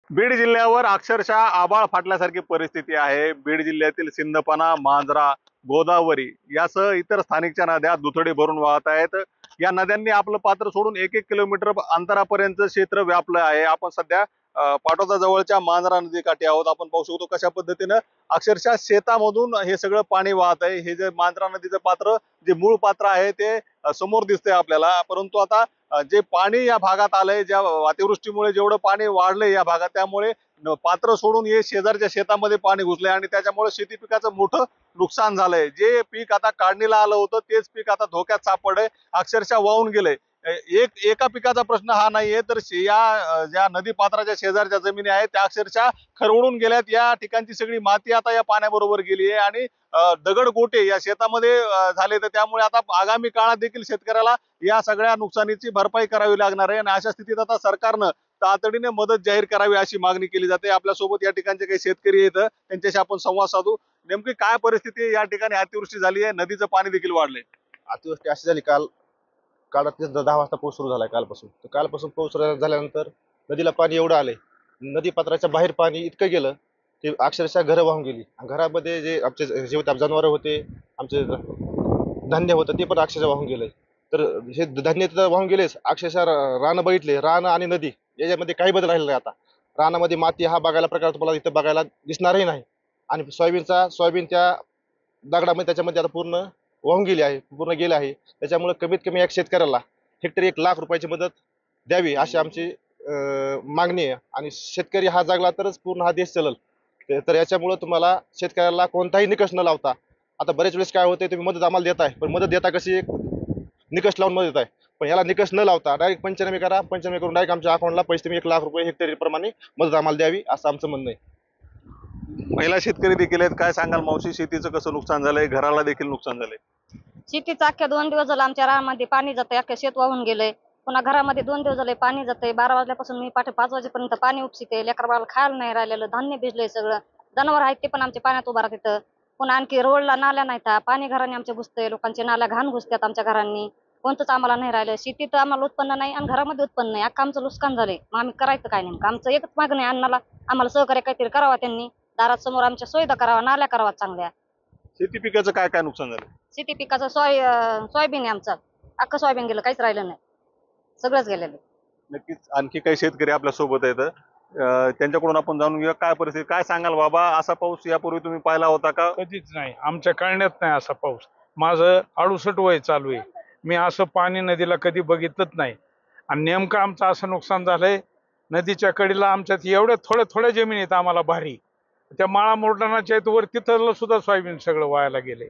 बीड जिल्ह्यावर अक्षरशः आभाळ फाटल्यासारखी परिस्थिती आहे। बीड जिल्ह्यातील सिंदपणा, मांजरा, गोदावरी यासह इतर स्थानिकच्या नद्या दुथडी भरून वाहत आहेत। या नद्यांनी आपलं पात्र सोडून 1-1 किलोमीटर अंतरापर्यंत क्षेत्र व्यापलं आहे। आपण सध्या पाटोदा जवळच्या मांजरा नदीकाठी आहोत। आपण पाहू शकतो कशा पद्धतीनं अक्षरशः शेतामधून हे सगळं पाणी वाहत आहे। हे जे मांजरा नदीचं पात्र, जे मूळ पात्र आहे ते समोर दिसतंय आपल्याला, परंतु आता जे पाणी या भागात आलंय, ज्या अतिवृष्टीमुळे जेवढं पाणी वाढलंय या भागात, त्यामुळे पात्र सोडून हे शेजारच्या शेतामध्ये पाणी घुसलंय आणि त्याच्यामुळे शेती पिकाचं मोठं नुकसान झालंय। जे पीक आता काढणीला आलं होतं तेच पीक आता धोक्यात सापडलंय, अक्षरशः वाहून गेलंय। एका पिकाचा प्रश्न हा नाहीये, तर या ज्या नदी पात्राच्या शेजारच्या जमिनी आहेत त्या अक्षरशः खरवडून गेल्यात। या ठिकाणची सगळी माती आता या पाण्याबरोबर गेली आहे आणि दगड गोटे या शेतामध्ये झाले, तर त्यामुळे आता आगामी काळात देखील शेतकऱ्याला या सगळ्या नुकसानीची भरपाई करावी लागणार आहे आणि अशा स्थितीत आता सरकारनं तातडीने मदत जाहीर करावी अशी मागणी केली जाते। आपल्यासोबत या ठिकाणचे काही शेतकरी आहेत, त्यांच्याशी आपण संवाद साधू। नेमकी काय परिस्थिती या ठिकाणी? अतिवृष्टी झाली आहे, नदीचं पाणी देखील वाढलंय। अतिवृष्टी अशी झाली काल रात्री 10 वाजता पाऊस सुरू झालाय कालपासून पाऊस झाल्यानंतर नदीला पाणी एवढं आलंय, नदी पात्राच्या बाहेर पाणी इतकं गेलं की अक्षरशः घरं वाहून गेली। घरामध्ये जे आमचे जनावरं होते, आमचे धान्य होतं ते पण अक्षरशः वाहून गेलंय। तर हे धान्य तर वाहून गेलेच, अक्षरशः रानं बघितले, रानं आणि नदी याच्यामध्ये काही बदल राहिलेला आहे। आता रानामध्ये माती हा बघायला प्रकार तुम्हाला इथं बघायला दिसणारही नाही आणि सोयाबीन त्या दगडामध्ये त्याच्यामध्ये आता पूर्ण वाहून गेली आहे, पूर्ण गेले आहे। त्याच्यामुळे कमीत कमी एक शेतकऱ्याला हेक्टरी 1 लाख रुपयाची मदत द्यावी अशी आमची मागणी आहे आणि शेतकरी हा जागला तरच पूर्ण हा देश चालेल। तर याच्यामुळे तुम्हाला शेतकऱ्याला कोणताही निकष न लावता, आता बरेच वेळेस काय होते, तुम्ही मदत आम्हाला देताय पण मदत देता कशी एक निकष लावून मदत देताय, पण याला निकष न लावता डायरेक्ट पंचनामे करा, पंचनामे करून डायरेक्ट आमच्या अकाउंटला पैसे तुम्ही 1 लाख रुपये हेक्टरी प्रमाणे मदत आम्हाला द्यावी असं आमचं म्हणणं आहे। महिला शेतकरी देखील आहेत, काय सांगाल मावशी? शेतीचं कसं नुकसान झालंय, घराला देखील नुकसान झालंय? शेतीचं अख्ख्या 2 दिवस झालं आमच्या रानामध्ये पाणी जातंय, अख्ख्या शेत वाहून गेलंय। पुन्हा घरामध्ये 2 दिवस झाले पाणी जातंय। 12 वाजल्यापासून मी पाठे 5 वाजेपर्यंत पाणी उपसिते, लेकरबाळाला खायला नाही राहिलेलं, धान्य भिजलंय सगळं, जनावर आहेत ते पण आमच्या पाण्यात उभा राहतात। पुन्हा आणखी रोडला नाल्या नाहीत, पाणी घरांनी आमच्या घुसतंय, लोकांच्या नाल्या घाण घुसतात आमच्या घरांनी, कोणतंच आम्हाला नाही राहिलं। शेतीत आम्हाला उत्पन्न नाही आणि घरामध्ये उत्पन्न नाही, अख्खं आमचं नुकसान झालंय। मग आम्ही करायचं काय? नेमकं आमचं एकच मागणं आहे, अन्नाला आम्हाला सहकार्य काहीतरी करावा, त्यांनी दारात समोर आमच्या सुविधा करावा, नाल्या करावा चांगल्या। शेती पिकाचं काय काय नुकसान झालं? शेती पिकाचं सोयाबीन आहे आमचं, अख्खं सोयाबीन गेलं, काहीच राहिलं नाही, सगळंच गेलेलं। नक्कीच आणखी काही शेतकरी आपल्या सोबत आहेत, त्यांच्याकडून आपण जाणून घेऊया काय परिस्थिती। काय सांगाल बाबा, असा पाऊस यापूर्वी तुम्ही पाहिला होता का? कधीच नाही, आमच्या कळण्यात नाही असा पाऊस। माझं 68 वय चालू आहे, मी असं पाणी नदीला कधी बघितलंच नाही आणि नेमकं आमचं असं नुकसान झालंय। नदीच्या कडेला आमच्यात एवढ्या थोड्या जमीन आहेत आम्हाला भारी, त्या माळा मोरडानाच्या वर तिथं सुद्धा सोयाबीन सगळं वायाला गेले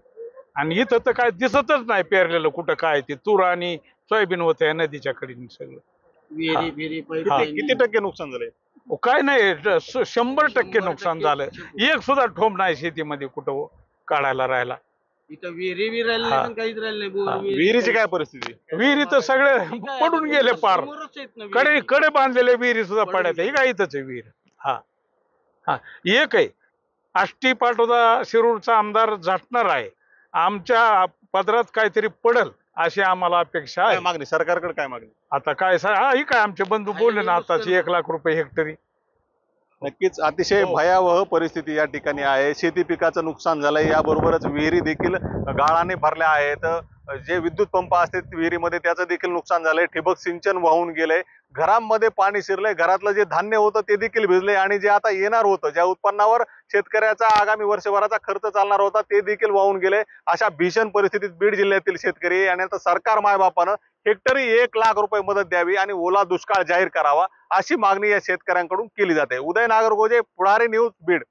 आणि इथं तर काय दिसतच नाही पेरलेलं कुठं काय, ते तूर आणि सोयाबीन होतं या नदीच्या कडेने सगळं। किती टक्के नुकसान झालंय? काय नाही, 100% नुकसान झालं, एक सुद्धा ठोंब नाही शेतीमध्ये कुठं काढायला राहिला। विहिरीची काय परिस्थिती? विहिरी तर सगळे पडून गेले, पार कडे बांधलेले विहिरी सुद्धा पडत आहे, काय इथंच आहे विहीर। हा एक आहे, आष्टी पाटोदा शिरूरचा आमदार झटणार आहे, आमच्या पदरात काहीतरी पडल अशी आम्हाला अपेक्षा आहे। मागणी सरकारकडे काय मागणी? आता काय ही काय आमचे बंधू बोलले ना आताची 1 लाख रुपये हेक्टरी। नक्कीच अतिशय भयावह परिस्थिती या ठिकाणी आहे। शेती पिकाचं नुकसान झालंय, याबरोबरच विहिरी देखील गाळाने भरल्या आहेत। जे विद्युत पंप असतात विहिरीमध्ये त्याचं देखील नुकसान झालंय, ठिबक सिंचन वाहून गेलंय, घरांमध्ये पाणी शिरलंय, घरातलं जे धान्य होतं ते देखील भिजलंय आणि जे आता येणार होतं, ज्या उत्पन्नावर शेतकऱ्याचा आगामी वर्षभराचा खर्च चालणार होता ते देखील वाहून गेले। अशा भीषण परिस्थितीत बीड जिल्ह्यातील शेतकरी आणि आता सरकार मायबापानं हेक्टरी 1 लाख रुपये मदत द्यावी आणि ओला दुष्काळ जाहीर करावा अशी मागणी या शेतकऱ्यांकडून केली जाते। उदय नागरगोजे, पुढारी न्यूज, बीड।